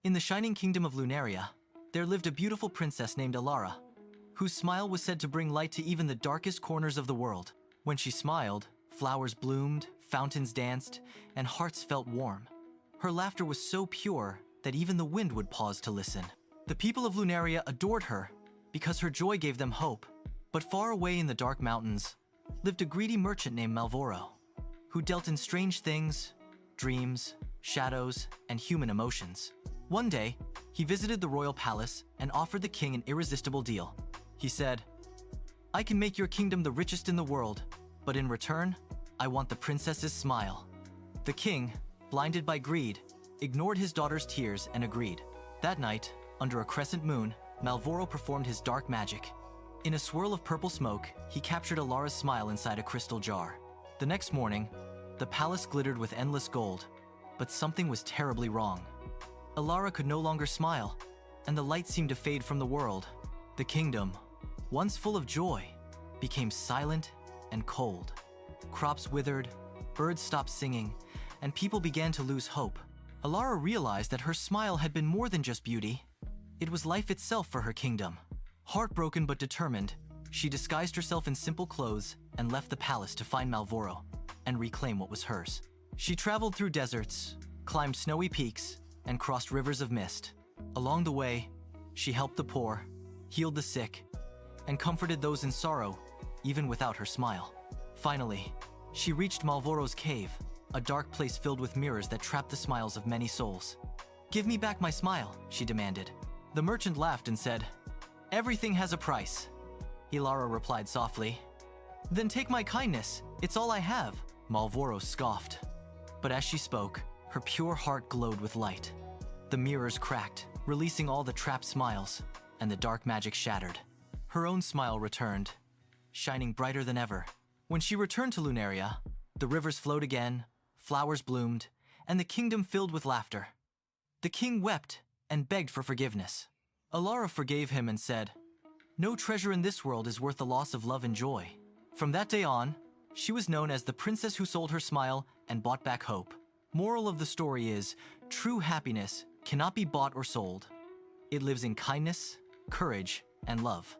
In the shining kingdom of Lunaria, there lived a beautiful princess named Alara, whose smile was said to bring light to even the darkest corners of the world. When she smiled, flowers bloomed, fountains danced, and hearts felt warm. Her laughter was so pure that even the wind would pause to listen. The people of Lunaria adored her because her joy gave them hope. But far away in the dark mountains lived a greedy merchant named Malvoro, who dealt in strange things, dreams, shadows, and human emotions. One day, he visited the royal palace and offered the king an irresistible deal. He said, "I can make your kingdom the richest in the world, but in return, I want the princess's smile." The king, blinded by greed, ignored his daughter's tears and agreed. That night, under a crescent moon, Malvoro performed his dark magic. In a swirl of purple smoke, he captured Alara's smile inside a crystal jar. The next morning, the palace glittered with endless gold, but something was terribly wrong. Alara could no longer smile, and the light seemed to fade from the world. The kingdom, once full of joy, became silent and cold. Crops withered, birds stopped singing, and people began to lose hope. Alara realized that her smile had been more than just beauty. It was life itself for her kingdom. Heartbroken but determined, she disguised herself in simple clothes and left the palace to find Malvoro and reclaim what was hers. She traveled through deserts, climbed snowy peaks, and crossed rivers of mist. Along the way, she helped the poor, healed the sick, and comforted those in sorrow, even without her smile. Finally, she reached Malvoro's cave, a dark place filled with mirrors that trapped the smiles of many souls. "Give me back my smile," she demanded. The merchant laughed and said, "Everything has a price." Alara replied softly, "Then take my kindness, it's all I have." Malvoro scoffed. But as she spoke, her pure heart glowed with light. The mirrors cracked, releasing all the trapped smiles, and the dark magic shattered. Her own smile returned, shining brighter than ever. When she returned to Lunaria, the rivers flowed again, flowers bloomed, and the kingdom filled with laughter. The king wept and begged for forgiveness. Alara forgave him and said, "No treasure in this world is worth the loss of love and joy." From that day on, she was known as the princess who sold her smile and bought back hope. Moral of the story is, true happiness cannot be bought or sold. It lives in kindness, courage, and love.